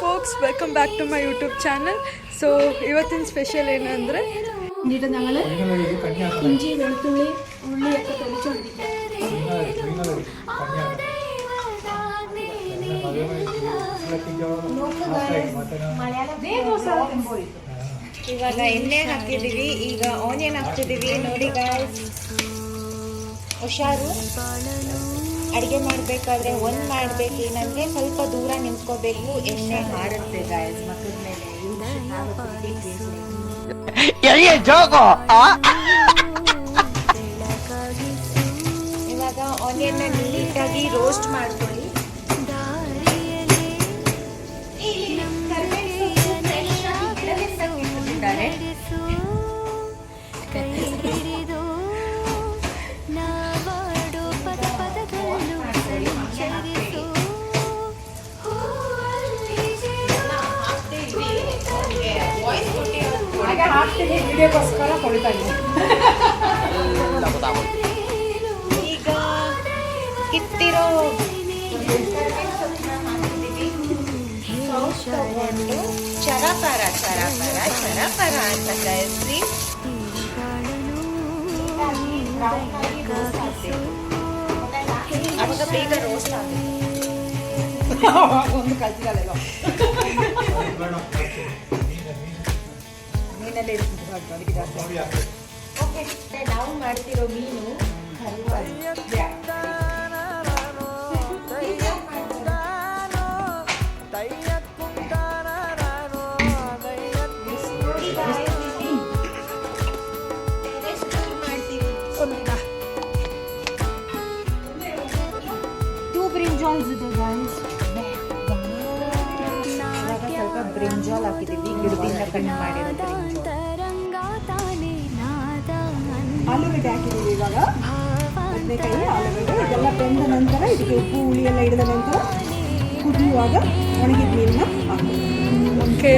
Fox welcome back to my YouTube channel. So ಇವತ್ತಿನ special ಏನಂದರೆ എന്നിട്ട് ഞങ്ങൾ ഇഞ്ചി വെളുത്തുള്ളി ഉള്ളിയൊക്കെ തെളിച്ചുകൊണ്ടിരിക്കുക. ಇವಾಗ ಎಣ್ಣೆ ಹಾಕಿದ್ದೀವಿ, ಈಗ ಆನಿಯನ್ ಹಾಕ್ತಿದ್ದೀವಿ. ನೋಡಿ ಗಾಯ್ಸ್, ಹುಷಾರು. ಅಡುಗೆ ಮಾಡಬೇಕಾದ್ರೆ ಒಂದು ಮಾಡಬೇಕು, ಏನಂದರೆ ಸ್ವಲ್ಪ ದೂರ ನಿಂತ್ಕೋಬೇಕು, ಎಣ್ಣೆ ಹಾರುತ್ತೆ ಗಾಯ್ಸ್ ಮಕ್ಕಳ ಮೇಲೆ. ಇವಾಗ ಆನಿಯನ್ನ ನೀಟಾಗಿ ರೋಸ್ಟ್ ಮಾಡ್ಕೊಳ್ಳಿ. ವಿಡಿಯೋಗೋಸ್ಕರ ಕೊಡ್ತಾ ಇದ್ದೀನಿ. ಈಗ ಕಿತ್ತಿರೋ ಚರಪರ ಚರಪರ ಚರಪರ ಅಂತ ಕಳಿಸಿ ಅವಾಗ ಬೇಗ ರೋಸ್ಟ್ ಆಗುತ್ತೆ. ಒಂದು ಕಲ್ತಿರಲ್ಲ ಓಕೆ, ನಾವು ಮಾಡ್ತಿರೋ ಮೀನು ಸ್ವಲ್ಪ ಬ್ರಿಂಜಾಲ್ ಹಾಕಿದ್ದೀವಿ, ಗಿಡದಿಂದ ಕಟ್ ಮಾಡಿರೋ ಆಲೂಗಡ್ಡೆ ಹಾಕಿದ್ದೀವಿ. ಇವಾಗ ಬದನೆಕಾಯಿ, ಆಲೂಗಡ್ಡೆ ಇದೆಲ್ಲ ಬೆಂದ ನಂತರ ಇದಕ್ಕೆ ಉಪ್ಪು ಹುಳಿ ಎಲ್ಲ ಹಿಡಿದ ನಂತರ ಕುದಿಯುವಾಗ ಒಣಗಿದ ಮೀನನ್ನ ಹಾಕ್ತೀವಿ. ಓಕೆ,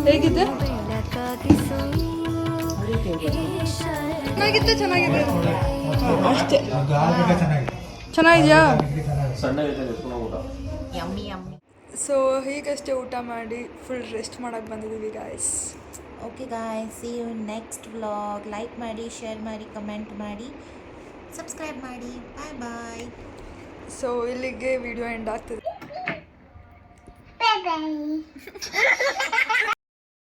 ಹೇಗಿದೆ? ಚೆನ್ನಾಗಿತ್ತು, ಚೆನ್ನಾಗಿದೆ ಅಷ್ಟೇ. ಚೆನ್ನಾಗಿದೆಯಾ? Yummy yummy. ಸೊ ಹೀಗಷ್ಟೇ ಊಟ ಮಾಡಿ ಫುಲ್ ರೆಸ್ಟ್ ಮಾಡೋಕ್ಕೆ ಬಂದಿದ್ದೀವಿ guys. Okay guys, see you next vlog. Like ಮಾಡಿ, ಶೇರ್ ಮಾಡಿ, ಕಮೆಂಟ್ ಮಾಡಿ, ಸಬ್ಸ್ಕ್ರೈಬ್ ಮಾಡಿ. Bye bye. ಸೊ ಇಲ್ಲಿಗೆ ವಿಡಿಯೋ ಎಂಡ್ ಆಗ್ತದೆ.